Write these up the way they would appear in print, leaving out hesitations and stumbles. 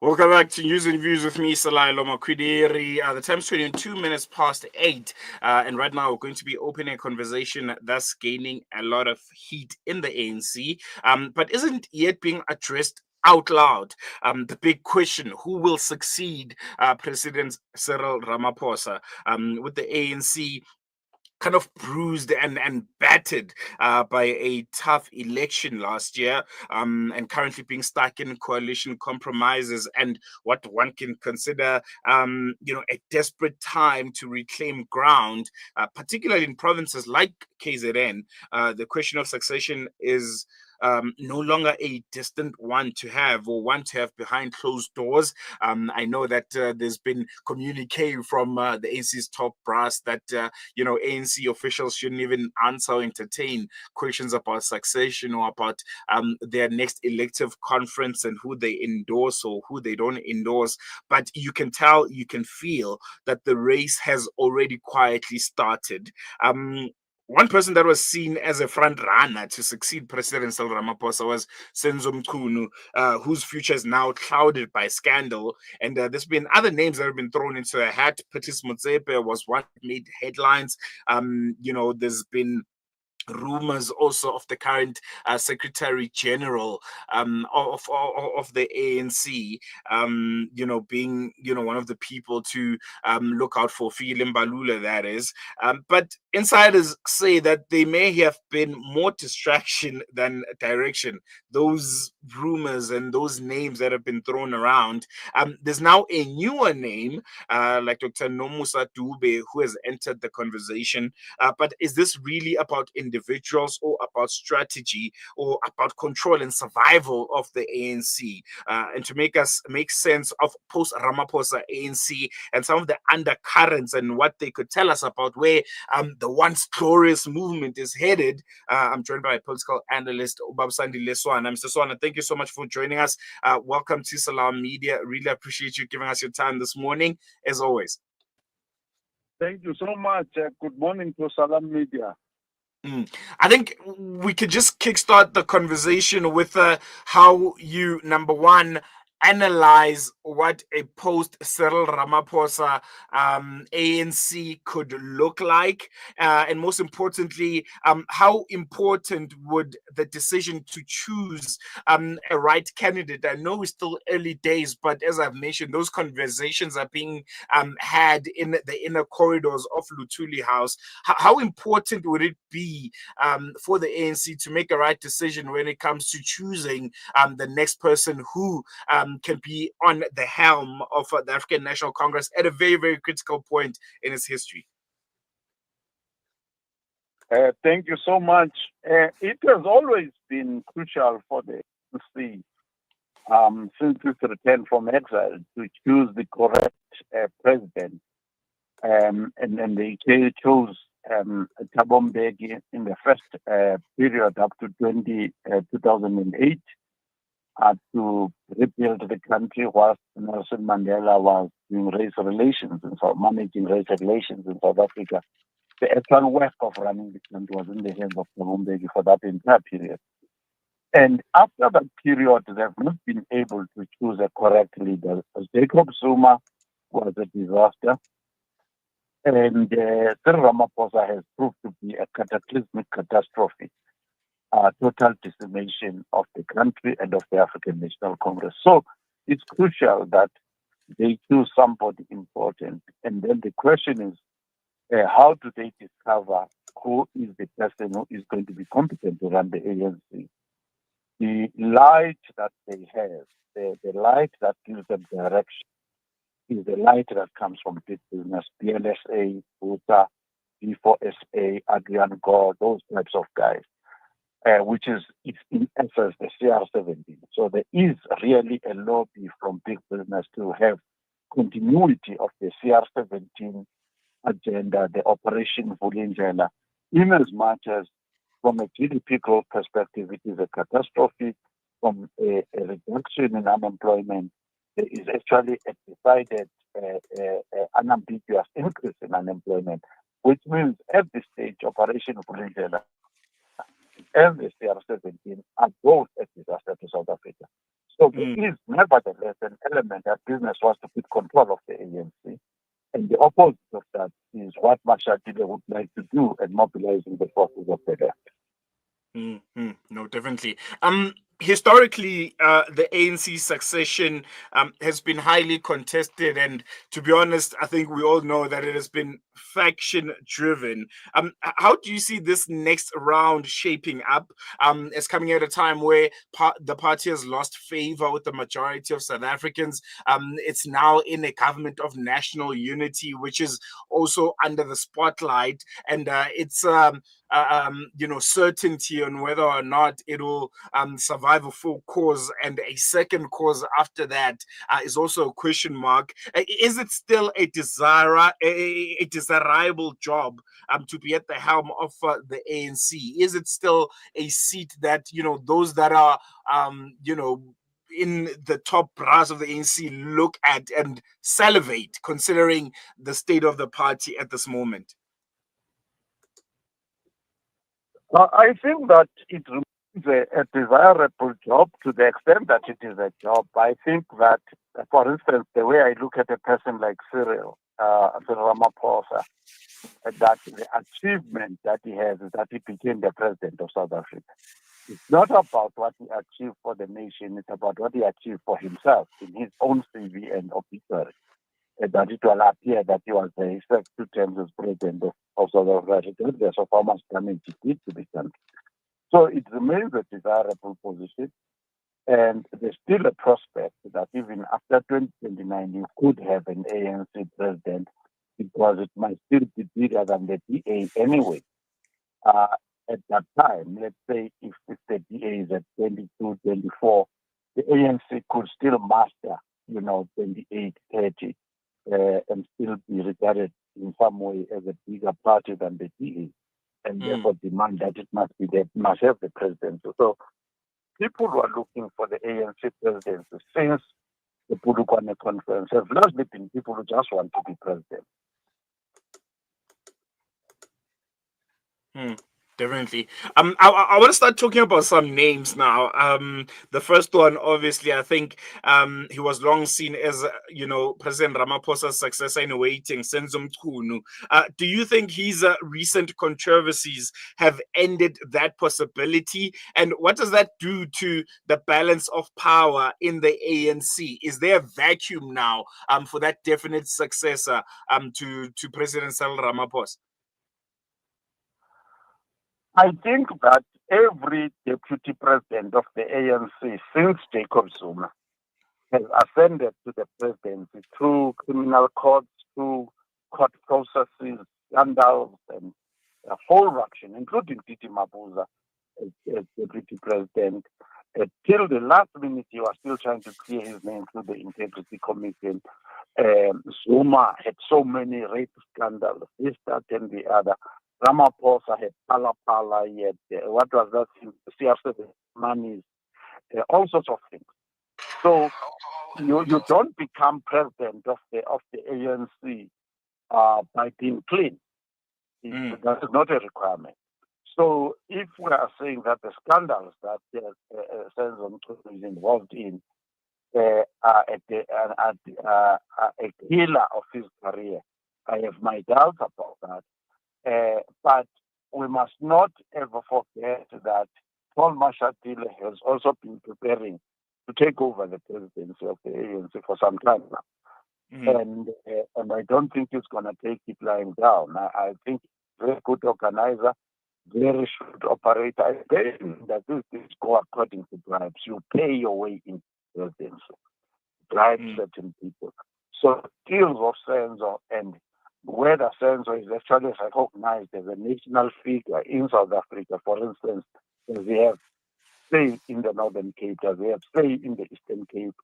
Welcome back to News and Views with me, Sandile Makwidiri. The time's 22 minutes past 8. And right now, we're going to be opening a conversation that's gaining a lot of heat in the ANC, but isn't yet being addressed out loud. The big question: who will succeed President Cyril Ramaphosa? With the ANC kind of bruised and battered by a tough election last year, and currently being stuck in coalition compromises and what one can consider, a desperate time to reclaim ground, particularly in provinces like KZN. The question of succession is no longer a distant one to have or one to have behind closed doors. I know that there's been communique from the ANC's top brass that ANC officials shouldn't even answer or entertain questions about succession or about their next elective conference and who they endorse or who they don't endorse. But you can tell, you can feel that the race has already quietly started. One person that was seen as a front runner to succeed President Cyril Ramaphosa was Senzo Mchunu, whose future is now clouded by scandal. And there's been other names that have been thrown into a hat. Patrice Motsepe was one that made headlines. There's been rumors also of the current Secretary General of the ANC, being one of the people to look out for, Fikile Mbalula, that is. But insiders say that there may have been more distraction than direction. Those rumors and those names that have been thrown around. There's now a newer name, like Dr. Nomusa Dube, who has entered the conversation. But is this really about individuals or about strategy or about control and survival of the ANC? And to make sense of post Ramaphosa ANC and some of the undercurrents and what they could tell us about where the once glorious movement is headed, I'm joined by a political analyst, Sandile Swana. Mr. Swana, thank you so much for joining us. Welcome to Salam Media. Really appreciate you giving us your time this morning, as always. Thank you so much. Good morning to Salam Media. I think we could just kickstart the conversation with how you, number one, analyze what a post Cyril Ramaphosa ANC could look like, and most importantly, how important would the decision to choose a right candidate? I know it's still early days, but as I've mentioned, those conversations are being had in the inner corridors of Lutuli House. How important would it be for the ANC to make a right decision when it comes to choosing the next person who can be on the helm of the African National Congress at a very, very critical point in its history? Thank you so much. It has always been crucial for the ANC, since its return from exile, to choose the correct president. And they chose Thabo Mbeki in the first period up to 2008 to rebuild the country, whilst Nelson Mandela was doing managing race relations in South Africa. The actual work of running the country was in the hands of Thabo Mbeki for that entire period. And after that period, they have not been able to choose a correct leader. Jacob Zuma was a disaster. And Cyril Ramaphosa has proved to be a cataclysmic catastrophe, total decimation of the country and of the African National Congress. So it's crucial that they choose somebody important. And then the question is, how do they discover who is the person who is going to be competent to run the ANC? The light that they have, the light that gives them direction, is the light that comes from big business, PLSA, UTA, D4SA, Adrian Gore, those types of guys, which is in essence the CR17. So there is really a lobby from big business to have continuity of the CR17 agenda, the Operation Vulindlela, in as much as from a GDP growth perspective, it is a catastrophe. From a reduction in unemployment, there is actually a decided, unambiguous increase in unemployment, which means at this stage, Operation Vulindlela and the CR17 are both a disaster to South Africa. So there is nevertheless an element that business wants to keep control of the ANC. And the opposite of that is what Mashatile would like to do and mobilizing the forces of the left. No, definitely. Historically, the ANC succession has been highly contested, and to be honest, I think we all know that it has been faction driven. How do you see this next round shaping up? It's coming at a time where the party has lost favor with the majority of South Africans. It's now in a government of national unity, which is also under the spotlight, and it's certainty on whether or not it will survive a full cause, and a second cause after that is also a question mark. Is it still a desirable job to be at the helm of the ANC? Is it still a seat that those that are in the top brass of the ANC look at and salivate, considering the state of the party at this moment? I think that it remains a desirable job to the extent that it is a job. I think that, for instance, the way I look at a person like Cyril Ramaphosa, that the achievement that he has is that he became the president of South Africa. It's not about what he achieved for the nation, it's about what he achieved for himself in his own CV and obituary. That it will appear that he was the first 2 terms as president of South Africa, regardless of how much damage he did to the country. So it remains a desirable position, and there's still a prospect that even after 2029, you could have an ANC president, because it might still be bigger than the DA anyway. At that time, let's say if the DA is at 22, 24, the ANC could still master, 28, 30. And still be regarded in some way as a bigger party than the DA, and therefore demand that it must have the presidency. So people who are looking for the ANC presidency since the Polokwane conference have largely been people who just want to be president. Definitely. I want to start talking about some names now. The first one, obviously, I think he was long seen as President Ramaphosa's successor in waiting, Senzo Mchunu. Do you think his recent controversies have ended that possibility? And what does that do to the balance of power in the ANC? Is there a vacuum now for that definite successor to President Cyril Ramaphosa? I think that every deputy president of the ANC since Jacob Zuma has ascended to the presidency through criminal courts, through court processes, scandals, and a whole ruction, including Titi Mabuza as deputy president. Till the last minute, he was still trying to clear his name through the Integrity Commission. Zuma had so many rape scandals, this, that, and the other. Ramaphosa had Pala, he had what was that? CR7 money, all sorts of things. So you don't become president of the ANC by being clean. That is not a requirement. So if we are saying that the scandals that Senzo Mchunu is involved in are a killer of his career, I have my doubts about that. But we must not ever forget that Paul Mashatile has also been preparing to take over the presidency of the ANC for some time now. And I don't think he's going to take it lying down. I think very good organizer, very shrewd operator. I think that this go according to bribes. You pay your way into presidency, bribe certain people. So skills of Senzo and whether Senzo is actually recognized as a national figure in South Africa, for instance, does he have say in the Northern Cape, does he have say in the Eastern Cape,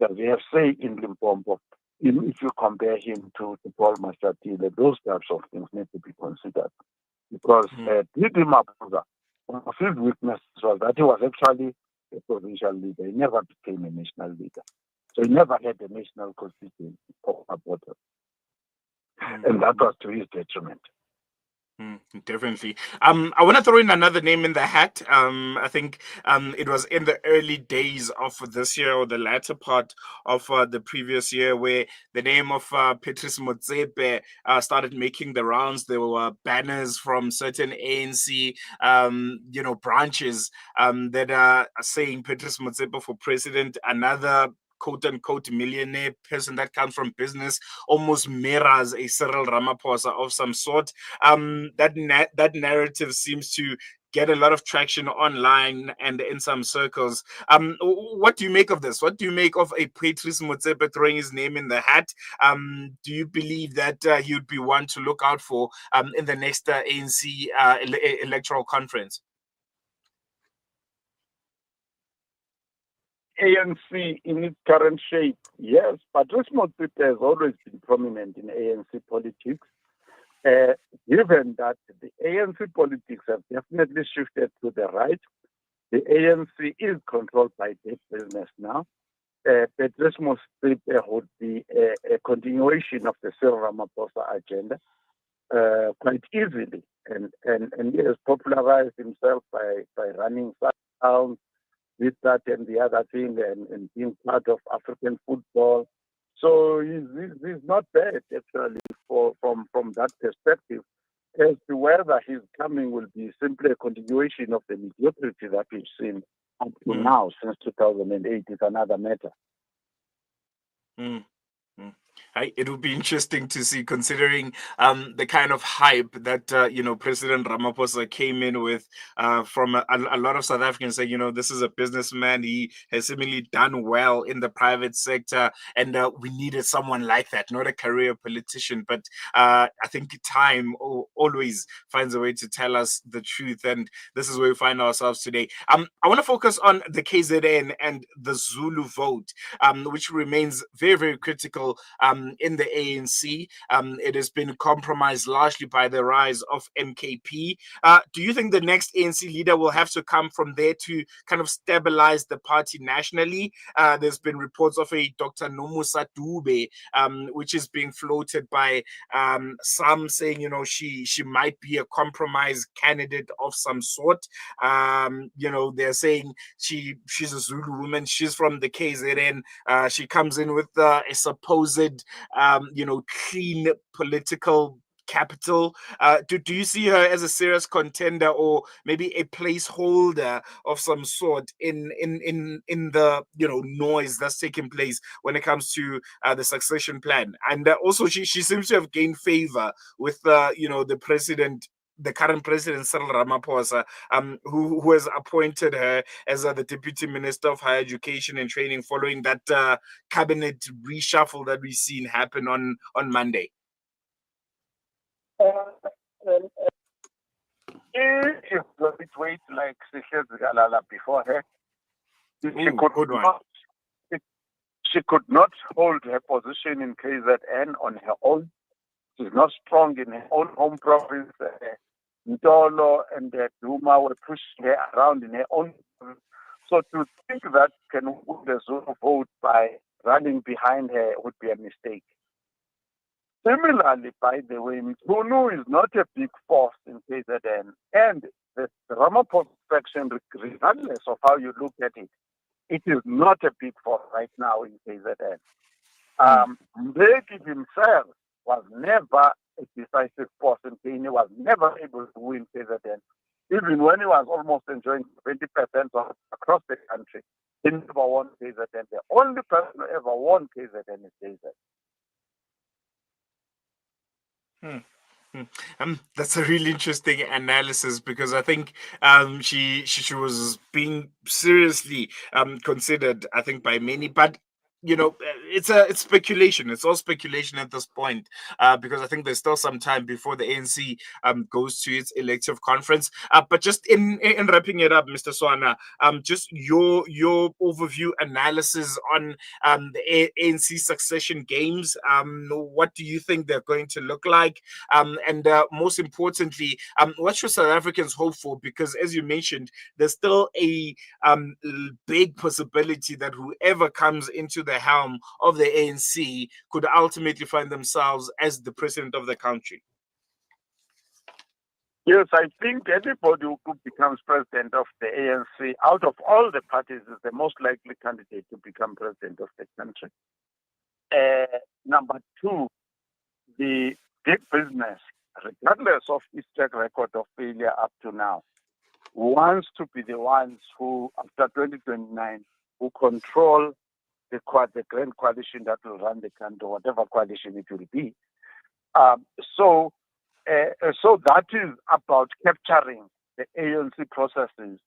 does he have say in Limpopo? If you compare him to Paul Mashatile, those types of things need to be considered. Because Titi Mabuza, one of his weaknesses was that he was actually a provincial leader. He never became a national leader. So he never had a national constituency or a voter. And that was to his detriment. Definitely. I want to throw in another name in the hat. I think it was in the early days of this year or the latter part of the previous year where the name of Patrice Motsepe started making the rounds. There were banners from certain ANC, branches that are saying Patrice Motsepe for president. Another quote unquote millionaire person that comes from business almost mirrors a Cyril Ramaphosa of some sort. That narrative seems to get a lot of traction online and in some circles. What do you make of this? What do you make of a Patrice Motsepe throwing his name in the hat? Do you believe that he'd be one to look out for in the next ANC electoral conference? ANC in its current shape, yes, but Motsepe has always been prominent in ANC politics. Given that the ANC politics have definitely shifted to the right, the ANC is controlled by big business now. Patrice Motsepe would be a continuation of the Cyril Ramaphosa agenda quite easily, and he has popularized himself by running towns, this, that, and the other thing, and being part of African football. So he's not bad actually from that perspective. As to whether his coming will be simply a continuation of the mediocrity that we've seen up to now since 2008 is another matter. Mm. It will be interesting to see, considering the kind of hype that President Ramaphosa came in with from a lot of South Africans saying, this is a businessman. He has seemingly done well in the private sector, and we needed someone like that, not a career politician. But I think time always finds a way to tell us the truth, and this is where we find ourselves today. I want to focus on the KZN and the Zulu vote, which remains very, very critical in the ANC. It has been compromised largely by the rise of MKP. Do you think the next ANC leader will have to come from there to kind of stabilize the party nationally? There's been reports of a Dr. Nomusa Dube, which is being floated by some saying, she might be a compromise candidate of some sort. They're saying she's a Zulu woman. She's from the KZN. She comes in with a supposed clean political capital. Do you see her as a serious contender, or maybe a placeholder of some sort in the noise that's taking place when it comes to the succession plan? And also she seems to have gained favor with the president, the current president Cyril Ramaphosa, who has appointed her as the Deputy Minister of Higher Education and Training following that cabinet reshuffle that we've seen happen on Monday. If the weight like Galala before her, she could not hold her position in KZN on her own. She's not strong in her own home province. Ndolo and Duma were pushing her around in her own province. So to think that can win the Zulu vote by running behind her would be a mistake. Similarly, by the way, Mkhunu is not a big force in KZN, and the Ramaphosa faction, regardless of how you look at it, it is not a big force right now in KZN. Mbeki himself was never a decisive force in KZN. He was never able to win KZN. Even when he was almost enjoying 20% across the country, he never won KZN. The only person who ever won KZN is KZN. That's a really interesting analysis, because I think she was being seriously considered, I think, by many, but it's speculation. It's all speculation at this point, because I think there's still some time before the ANC goes to its elective conference. But just in wrapping it up, Mr. Swana, just your overview analysis on the ANC succession games. What do you think they're going to look like? And most importantly, what should South Africans hope for? Because as you mentioned, there's still a big possibility that whoever comes into the helm of the ANC could ultimately find themselves as the president of the country. Yes, I think anybody who becomes president of the ANC, out of all the parties, is the most likely candidate to become president of the country. Number two, the big business, regardless of its track record of failure up to now, wants to be the ones who, after 2029, who control the grand coalition that will run the country, whatever coalition it will be. So that is about capturing the ANC processes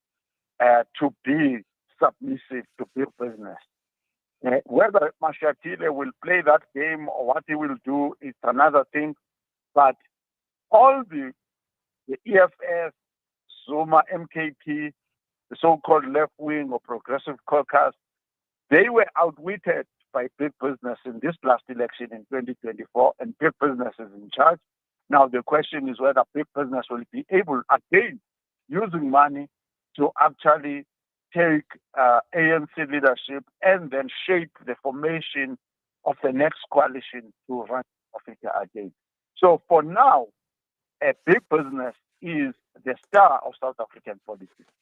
to be submissive to big business. Whether Mashatile will play that game or what he will do is another thing. But all the EFS, Zuma, MKP, the so-called left-wing or progressive caucus, they were outwitted by big business in this last election in 2024, and big business is in charge. Now the question is whether big business will be able, again, using money to actually take ANC leadership and then shape the formation of the next coalition to run Africa again. So for now, a big business is the star of South African politics.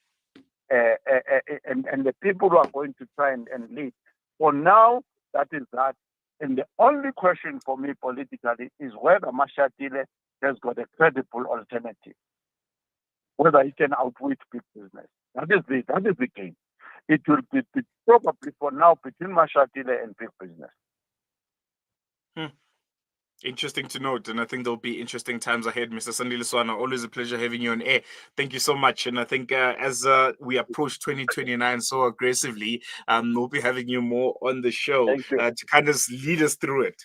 And the people who are going to try and lead. For now, that is that. And the only question for me politically is whether Mashatile has got a credible alternative, whether he can outwit big business. That is the game. It will be probably for now between Mashatile and big business. Interesting to note, and I think there'll be interesting times ahead, Mr. Sandile Swana. Always a pleasure having you on air. Thank you so much. And I think as we approach 2029 so aggressively, we'll be having you more on the show to kind of lead us through it.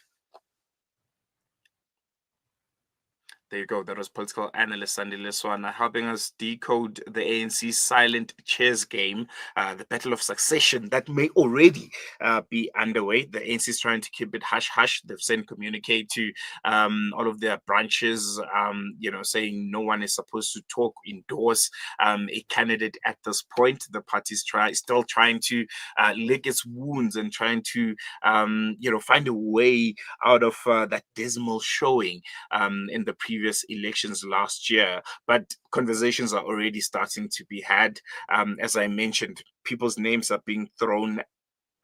There you go. That was political analyst Sandile Swana helping us decode the ANC's silent chess game, the battle of succession that may already be underway. The ANC is trying to keep it hush-hush. They've sent communique to all of their branches, saying no one is supposed to talk, endorse a candidate at this point. The party is still trying to lick its wounds and trying to, find a way out of that dismal showing in the previous elections last year, but conversations are already starting to be had. As I mentioned, people's names are being thrown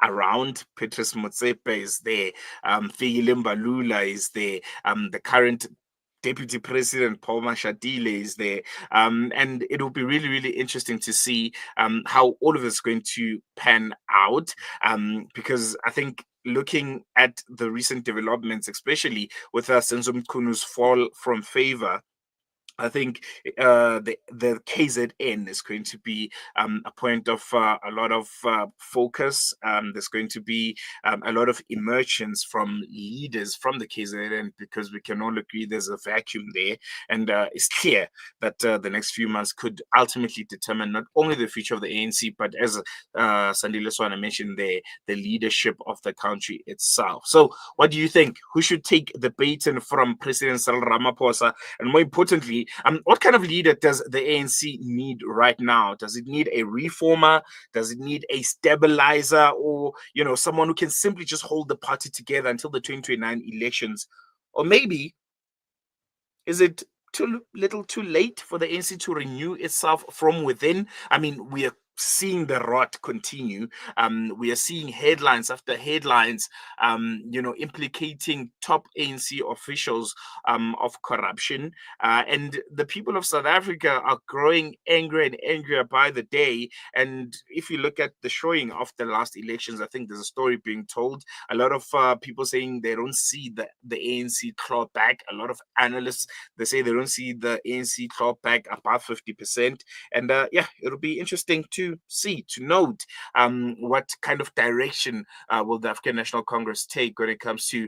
around. Petrus Motsepe is there, Fikile Mbalula is there, the current Deputy President Paul Mashatile is there, and it will be really, really interesting to see how all of this is going to pan out, because I think looking at the recent developments, especially with Senzo Mkunu's fall from favor, I think the KZN is going to be a point of a lot of focus. There's going to be a lot of emergence from leaders from the KZN, because we can all agree there's a vacuum there. And it's clear that the next few months could ultimately determine not only the future of the ANC, but as Sandile Swana mentioned, the leadership of the country itself. So what do you think? Who should take the baton from President Cyril Ramaphosa? And more importantly, what kind of leader does the ANC need right now? Does it need a reformer? Does it need a stabilizer? Or, someone who can simply just hold the party together until the 2029 elections? Or maybe, is it too little too late for the ANC to renew itself from within? I mean, we are seeing the rot continue. We are seeing headlines after headlines, implicating top ANC officials of corruption. And the people of South Africa are growing angrier and angrier by the day. And if you look at the showing of the last elections, I think there's a story being told. A lot of people saying they don't see the ANC claw back. A lot of analysts, they say they don't see the ANC claw back above 50%. And it'll be interesting to note what kind of direction will the African National Congress take when it comes to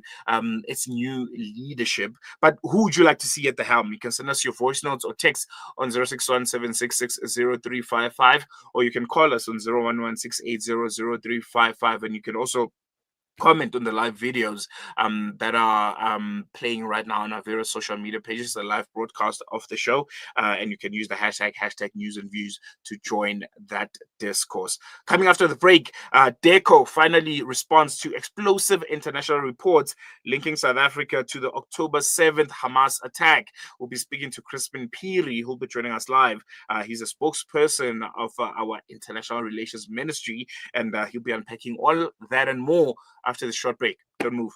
its new leadership. But who would you like to see at the helm? You can send us your voice notes or text on 061-766-0355, or you can call us on 011-680-0355, and you can also comment on the live videos that are playing right now on our various social media pages, the live broadcast of the show, and you can use the hashtag news and views to join that discourse. Coming after the break, DECO finally responds to explosive international reports linking South Africa to the October 7th Hamas attack. We'll be speaking to Crispin Piri, who'll be joining us live. He's a spokesperson of our International Relations Ministry, and he'll be unpacking all that and more after the short break. Don't move.